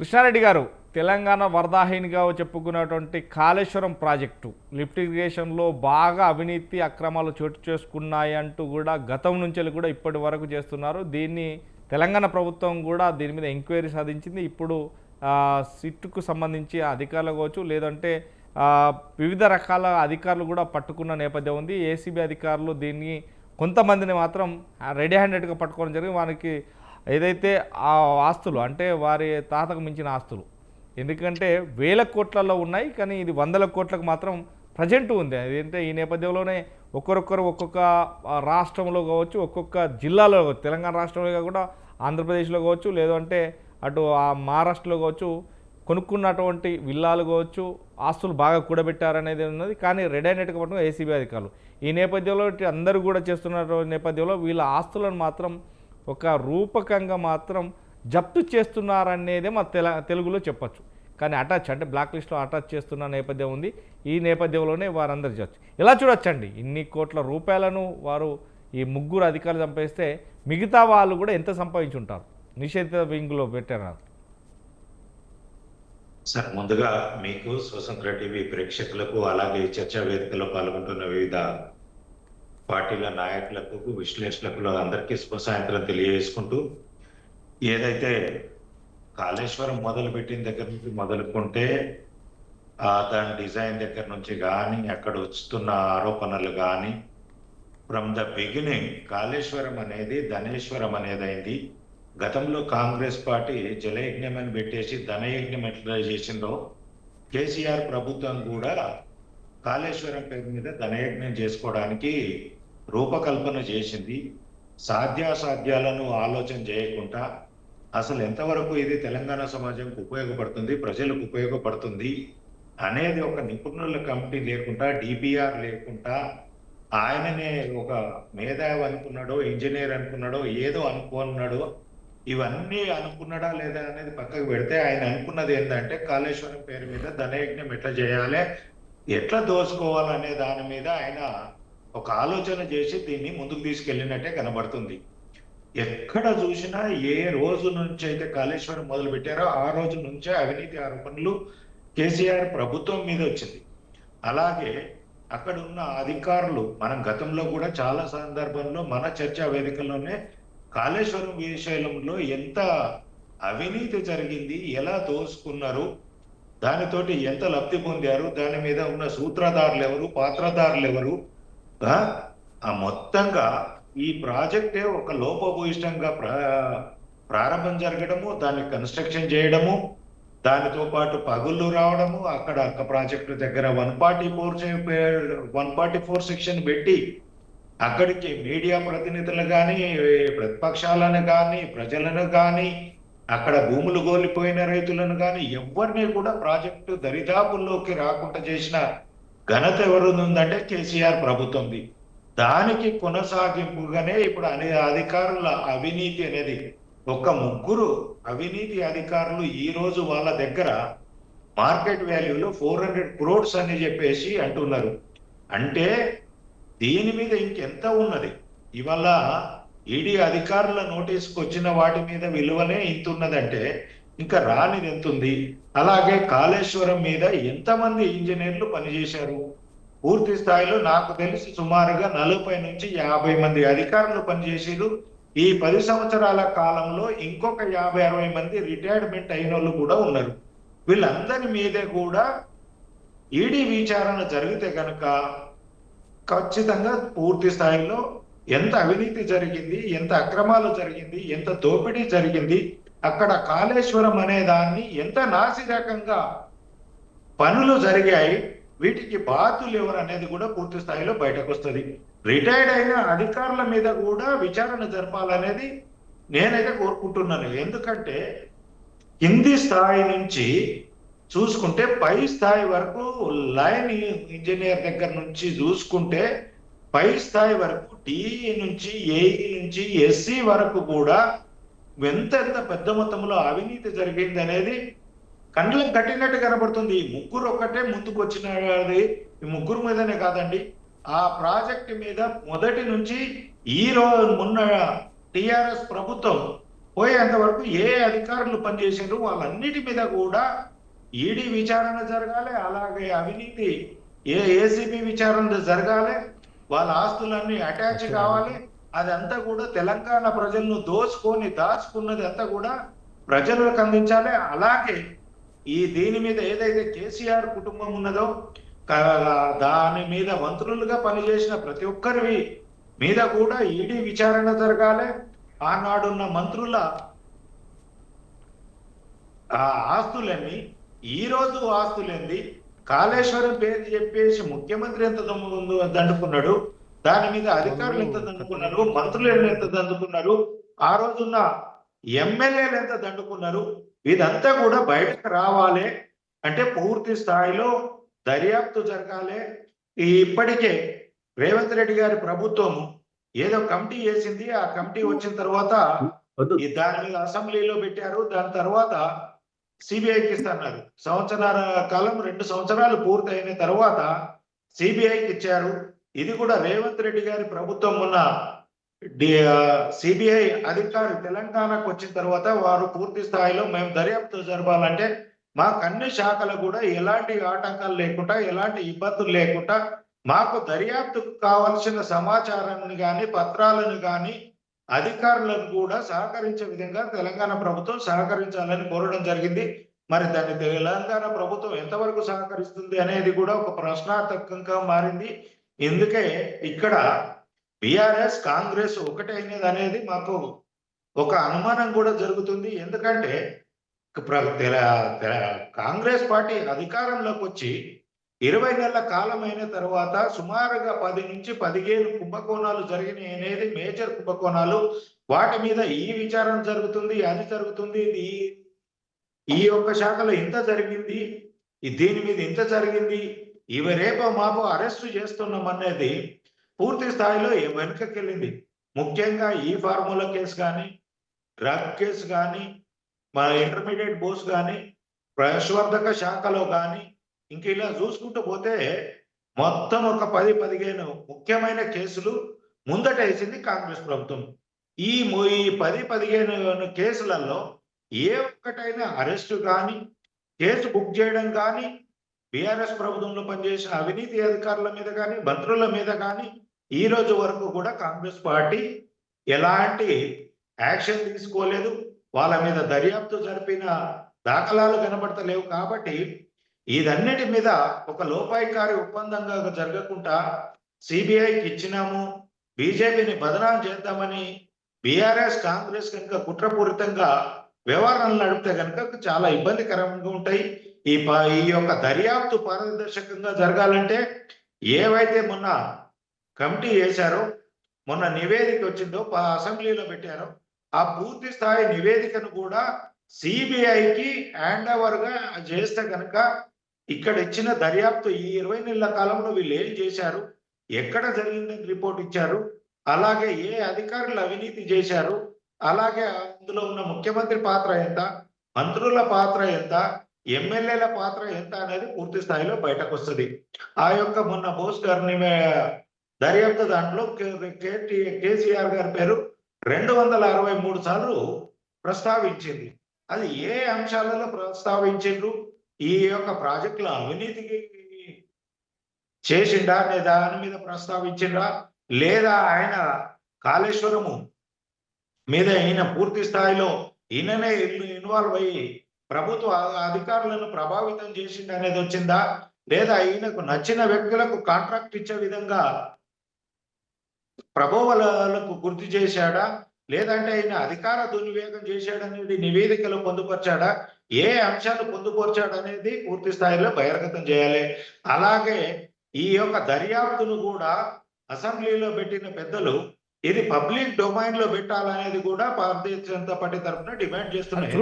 కృష్ణారెడ్డి గారు, తెలంగాణ వరదాహినిగా చెప్పుకున్నటువంటి Kaleshwaram project lift ఇరిగేషన్లో బాగా అవినీతి అక్రమాలు చోటు చేసుకున్నాయి అంటూ కూడా గతం నుంచి కూడా ఇప్పటి వరకు చేస్తున్నారు. దీన్ని తెలంగాణ ప్రభుత్వం కూడా దీని మీద ఎంక్వైరీ సాధించింది. ఇప్పుడు సిట్టుకు సంబంధించి అధికారులు కావచ్చు, లేదంటే వివిధ రకాల అధికారులు కూడా పట్టుకున్న నేపథ్యం ఉంది. ఏసీబీ అధికారులు దీన్ని కొంతమందిని మాత్రం రెడీ హ్యాండెడ్గా పట్టుకోవడం జరిగింది. వారికి ఏదైతే ఆ ఆస్తులు అంటే వారి తాతకు మించిన ఆస్తులు, ఎందుకంటే వేల కోట్లలో ఉన్నాయి, కానీ ఇది వందల కోట్లకు మాత్రం ప్రజెంట్ ఉంది. అదేంటే ఈ నేపథ్యంలోనే ఒక్కొక్కరు ఒక్కొక్క రాష్ట్రంలో కావచ్చు, ఒక్కొక్క జిల్లాలో కావచ్చు, తెలంగాణ రాష్ట్రంలో కాకుండా ఆంధ్రప్రదేశ్లో కావచ్చు, లేదంటే అటు ఆ మహారాష్ట్రలో కావచ్చు, కొనుక్కున్నటువంటి విల్లాలు కావచ్చు, ఆస్తులు బాగా కూడబెట్టారనేది ఉన్నది. కానీ రెడ్ హ్యాండెడ్గా పట్టుకుని ఏసీబీ అధికారులు ఈ నేపథ్యంలో అందరూ కూడా చేస్తున్న నేపథ్యంలో వీళ్ళ ఆస్తులను మాత్రం ఒక రూపకంగా మాత్రం జప్తు చేస్తున్నారనేదే మా తెలుగులో చెప్పచ్చు. కానీ అటాచ్ అంటే బ్లాక్ లిస్ట్లో అటాచ్ చేస్తున్న నేపథ్యం ఉంది. ఈ నేపథ్యంలోనే వారందరూ చేయొచ్చు. ఎలా చూడొచ్చండి, ఇన్ని కోట్ల రూపాయలను వారు ఈ ముగ్గురు అధికారులు సంపాదిస్తే మిగతా వాళ్ళు కూడా ఎంత సంపాదించుంటారు నిషేధిత వింగ్లో పెట్టారు. సార్, ముందుగా మీకు స్వతంత్ర టీవీ ప్రేక్షకులకు, అలాగే చర్చా వేదికలో పాల్గొంటున్న వివిధ పార్టీల నాయకులకు, విశ్లేషకులకు అందరికీ శుభ సాయంత్రం తెలియజేసుకుంటూ, ఏదైతే కాళేశ్వరం మొదలుపెట్టిన దగ్గర నుంచి మొదలుకుంటే దాని డిజైన్ దగ్గర నుంచి కానీ, అక్కడ వస్తున్న ఆరోపణలు కానీ, ఫ్రమ్ ద బిగినింగ్ కాళేశ్వరం అనేది ధనేశ్వరం అనేది అయింది. గతంలో కాంగ్రెస్ పార్టీ జలయజ్ఞం అని పెట్టేసి ధనయజ్ఞం ఎట్లా చేసిందో, కేసీఆర్ ప్రభుత్వం కూడా కాళేశ్వరం పేరు మీద ధనయజ్ఞం చేసుకోవడానికి రూపకల్పన చేసింది. సాధ్యాసాధ్యాలను ఆలోచన చేయకుండా అసలు ఎంతవరకు ఇది తెలంగాణ సమాజంకు ఉపయోగపడుతుంది, ప్రజలకు ఉపయోగపడుతుంది అనేది ఒక నిపుణుల కమిటీ లేకుండా, డిపిఆర్ లేకుండా, ఆయననే ఒక మేధావి అనుకున్నాడో, ఇంజనీర్ అనుకున్నాడో, ఏదో అనుకున్నాడో, ఇవన్నీ అనుకున్నాడా లేదా అనేది పక్కకు పెడితే ఆయన అనుకున్నది ఏంటంటే కాళేశ్వరం పేరు మీద ధనయజ్ఞం ఎట్లా చేయాలి, ఎట్లా దోచుకోవాలనే దాని మీద ఆయన ఒక ఆలోచన చేసి దీన్ని ముందుకు తీసుకెళ్ళినట్టే కనబడుతుంది. ఎక్కడ చూసినా ఏ రోజు నుంచి అయితే కాళేశ్వరం మొదలు పెట్టారో ఆ రోజు నుంచే అవినీతి ఆరోపణలు కేసీఆర్ ప్రభుత్వం మీద వచ్చింది. అలాగే అక్కడ ఉన్న అధికారులు, మనం గతంలో కూడా చాలా సందర్భంలో మన చర్చా వేదికల్లోనే కాళేశ్వరం విషయంలో ఎంత అవినీతి జరిగింది, ఎలా దోసుకున్నారు, దానితోటి ఎంత లబ్ధి పొందారు, దాని మీద ఉన్న సూత్రధారులు ఎవరు, పాత్రధారులు ఎవరు, ఆ మొత్తంగా ఈ ప్రాజెక్టే ఒక లోపభూయిష్టంగా ప్రారంభం జరగడము, దాన్ని కన్స్ట్రక్షన్ చేయడము, దానితో పాటు పగుళ్ళు రావడము, అక్కడ ప్రాజెక్టు దగ్గర 144 సెక్షన్ పెట్టి అక్కడికి మీడియా ప్రతినిధులు కానీ, ప్రతిపక్షాలను కానీ, ప్రజలను కానీ, అక్కడ భూములు కోల్పోయిన రైతులను కానీ ఎవరిని కూడా ప్రాజెక్టు దరిదాపుల్లోకి రాకుండా చేసిన ఘనత ఎవరు ఉందంటే కేసీఆర్ ప్రభుత్వంది. దానికి కొనసాగింపుగానే ఇప్పుడు అధికారుల అవినీతి అనేది, ఒక ముగ్గురు అవినీతి అధికారులు ఈ రోజు వాళ్ళ దగ్గర మార్కెట్ వాల్యూలో 400 crores అని చెప్పేసి అంటున్నారు. అంటే దీని మీద ఇంకెంత ఉన్నది? ఇవాళ ఈడీ అధికారుల నోటీస్కి వచ్చిన వాటి మీద విలువనే ఇంత ఉన్నదంటే ఇంకా రానిది ఎంత ఉంది? అలాగే కాళేశ్వరం మీద ఎంతమంది ఇంజనీర్లు పనిచేశారు? పూర్తి స్థాయిలో నాకు తెలిసి సుమారుగా 40 నుంచి 50 మంది అధికారులు పనిచేసారు. ఈ 10 సంవత్సరాల కాలంలో ఇంకొక 50-60 మంది రిటైర్మెంట్ అయిన వాళ్ళు కూడా ఉన్నారు. వీళ్ళందరి మీదే కూడా ఈడీ విచారణ జరిగితే కనుక ఖచ్చితంగా పూర్తి స్థాయిలో ఎంత అవినీతి జరిగింది, ఎంత అక్రమాలు జరిగింది, ఎంత దోపిడీ జరిగింది, అక్కడ కాళేశ్వరం అనే దాన్ని ఎంత నాసిరకంగా పనులు జరిగాయి, వీటికి బాధ్యులు ఎవరు అనేది కూడా పూర్తి స్థాయిలో బయటకు వస్తుంది. రిటైర్డ్ అయిన అధికారుల మీద కూడా విచారణ జరపాలనేది నేనైతే కోరుకుంటున్నాను. ఎందుకంటే కింది స్థాయి నుంచి చూసుకుంటే పై స్థాయి వరకు, లైన్ ఇంజనీర్ దగ్గర నుంచి చూసుకుంటే పై స్థాయి వరకు, డిఈ నుంచి ఏఈ నుంచి ఎస్సీ వరకు కూడా ఎంతెంత పెద్ద మొత్తంలో అవినీతి జరిగింది అనేది కండ్లకు కట్టినట్టు కనబడుతుంది. ఈ ముగ్గురు ఒక్కటే ముందుకు వచ్చినది ఈ ముగ్గురు మీదనే కాదండి, ఆ ప్రాజెక్టు మీద మొదటి నుంచి ఈ రోజు మొన్న టిఆర్ఎస్ ప్రభుత్వం పోయేంత వరకు ఏ అధికారులు పనిచేసారు వాళ్ళన్నిటి మీద కూడా ఈడీ విచారణ జరగాలి. అలాగే అవినీతి ఏసీబీ విచారణ జరగాలి. వాళ్ళ ఆస్తులన్నీ అటాచ్ కావాలి. అదంతా కూడా తెలంగాణ ప్రజలను దోచుకొని దాచుకున్నది అంతా కూడా ప్రజలకు అందించాలి. అలాగే దీని మీద ఏదైతే కేసీఆర్ కుటుంబం ఉన్నదో దాని మీద మంత్రులుగా పనిచేసిన ప్రతి ఒక్కరి మీద కూడా ఈడీ విచారణ జరగాలి. ఆనాడున్న మంత్రుల ఆస్తులన్నీ ఈ రోజు ఆస్తులేంది, కాళేశ్వరం పేరు చెప్పేసి ముఖ్యమంత్రి ఎంత దండుకున్నాడు, దాని మీద అధికారులు ఎంత దండుకున్నారు, మంత్రులు ఎంత దండుకున్నారు, ఆ రోజున్న ఎమ్మెల్యేలు ఎంత దండుకున్నారు, ఇదంతా కూడా బయటకు రావాలి. అంటే పూర్తి స్థాయిలో దర్యాప్తు జరగాలి. ఇప్పటికే రేవంత్ రెడ్డి గారి ప్రభుత్వము ఏదో కమిటీ చేసింది. ఆ కమిటీ వచ్చిన తర్వాత దాని మీద అసెంబ్లీలో పెట్టారు. దాని తర్వాత సిబిఐకి ఇస్తున్నారు. సంవత్సరాల కాలం 2 సంవత్సరాలు పూర్తయిన తర్వాత సిబిఐకి ఇచ్చారు. ఇది కూడా రేవంత్ రెడ్డి గారి ప్రభుత్వం ఉన్న సిబిఐ అధికారి తెలంగాణకు వచ్చిన తర్వాత వారు పూర్తి స్థాయిలో మేము దర్యాప్తు జరపాలంటే మాకు అన్ని శాఖలు కూడా ఎలాంటి ఆటంకాలు లేకుండా, ఎలాంటి ఇబ్బందులు లేకుండా మాకు దర్యాప్తుకు కావాల్సిన సమాచారాన్ని కానీ, పత్రాలను కానీ అధికారులను కూడా సహకరించే విధంగా తెలంగాణ ప్రభుత్వం సహకరించాలని కోరడం జరిగింది. మరి దాన్ని తెలంగాణ ప్రభుత్వం ఎంతవరకు సహకరిస్తుంది అనేది కూడా ఒక ప్రశ్నార్థకంగా మారింది. ఎందుకే ఇక్కడ బీఆర్ఎస్ కాంగ్రెస్ ఒకటైనది అనేది మాకు ఒక అనుమానం కూడా జరుగుతుంది. ఎందుకంటే కాంగ్రెస్ పార్టీ అధికారంలోకి వచ్చి 20 నెలల కాలం అయిన తర్వాత సుమారుగా 10 నుంచి 15 కుంభకోణాలు జరిగినాయి అనేది మేజర్ కుంభకోణాలు. వాటి మీద ఈ విచారణ జరుగుతుంది, అది జరుగుతుంది, ఈ ఒక్క శాఖలో ఇంత జరిగింది, దీని మీద ఇంత జరిగింది, ఇవి రేపో మాపో అరెస్టు చేస్తున్నాం అనేది పూర్తి స్థాయిలో వెనుకకెళ్ళింది. ముఖ్యంగా ఈ ఫార్ములా కేసు కానీ, డ్రగ్ కేసు కానీ, మన ఇంటర్మీడియట్ బోస్ కానీ, పశువర్ధక శాఖలో కానీ, ఇంక ఇలా చూసుకుంటూ పోతే మొత్తం ఒక 10-15 ముఖ్యమైన కేసులు ముందట వేసింది కాంగ్రెస్ ప్రభుత్వం. ఈ 10-15 కేసులలో ఏ ఒక్కటైనా అరెస్టు కానీ, కేసు బుక్ చేయడం కానీ, బీఆర్ఎస్ ప్రభుత్వంలో పనిచేసిన అవినీతి అధికారుల మీద కానీ, మంత్రుల మీద కానీ ఈ రోజు వరకు కూడా కాంగ్రెస్ పార్టీ ఎలాంటి యాక్షన్ తీసుకోలేదు. వాళ్ళ మీద దర్యాప్తు జరిపిన దాఖలాలు కనబడతలేవు. కాబట్టి ఇదన్నిటి మీద ఒక లోపాయికారి ఒప్పందంగా జరగకుండా సిబిఐకి ఇచ్చినాము, బీజేపీని బదనాం చేద్దామని బీఆర్ఎస్ కాంగ్రెస్ కనుక కుట్రపూరితంగా వ్యవహారాలు నడిపితే కనుక చాలా ఇబ్బందికరంగా ఉంటాయి. ఈ యొక్క దర్యాప్తు పారదర్శకంగా జరగాలంటే ఏవైతే మొన్న కమిటీ చేశారో, మొన్న నివేదిక వచ్చిందో అసెంబ్లీలో పెట్టారో, ఆ పూర్తి స్థాయి నివేదికను కూడా సిబిఐకి హ్యాండ్ ఓవర్ గా చేస్తే కనుక ఇక్కడ ఇచ్చిన దర్యాప్తు ఈ 20 నెలల కాలంలో వీళ్ళు ఏం చేశారు, ఎక్కడ జరిగిందని రిపోర్ట్ ఇచ్చారు, అలాగే ఏ అధికారులు అవినీతి చేశారు, అలాగే అందులో ఉన్న ముఖ్యమంత్రి పాత్ర ఎంత, మంత్రుల పాత్ర ఎంత, ఎమ్మెల్యేల పాత్ర ఎంత అనేది పూర్తి స్థాయిలో బయటకు వస్తుంది. ఆ యొక్క మొన్న బోస్ గారిని దర్యాప్తు దాంట్లో కేసీఆర్ గారి పేరు 263 సార్లు ప్రస్తావించింది. అది ఏ అంశాలలో ప్రస్తావించిండ్రు, ఈ యొక్క ప్రాజెక్టుల అవినీతికి చేసిండా అనే దాని మీద ప్రస్తావించిండ్రా, లేదా ఆయన కాళేశ్వరము మీద ఈయన పూర్తి స్థాయిలో ఈయననే ఇన్వాల్వ్ అయ్యి ప్రభుత్వ అధికారులను ప్రభావితం చేసిండు అనేది వచ్చిందా, లేదా ఈయనకు నచ్చిన వ్యక్తులకు కాంట్రాక్ట్ ఇచ్చే విధంగా ప్రభావాలకు గుర్తు చేశాడా, లేదంటే ఆయన అధికార దుర్వినియోగం చేశాడనేది నివేదికలో పొందుపరిచాడా, ఏ అంశాలు పొందుపరిచాడనేది పూర్తి స్థాయిలో బహిర్గతం చేయాలి. అలాగే ఈ యొక్క దర్యాప్తును కూడా అసెంబ్లీలో పెట్టిన పెద్దలు ఇది పబ్లిక్ డొమైన్ లో పెట్టాలనేది కూడా భారతీయ జనతా పార్టీ తరఫున డిమాండ్ చేస్తున్నాయి.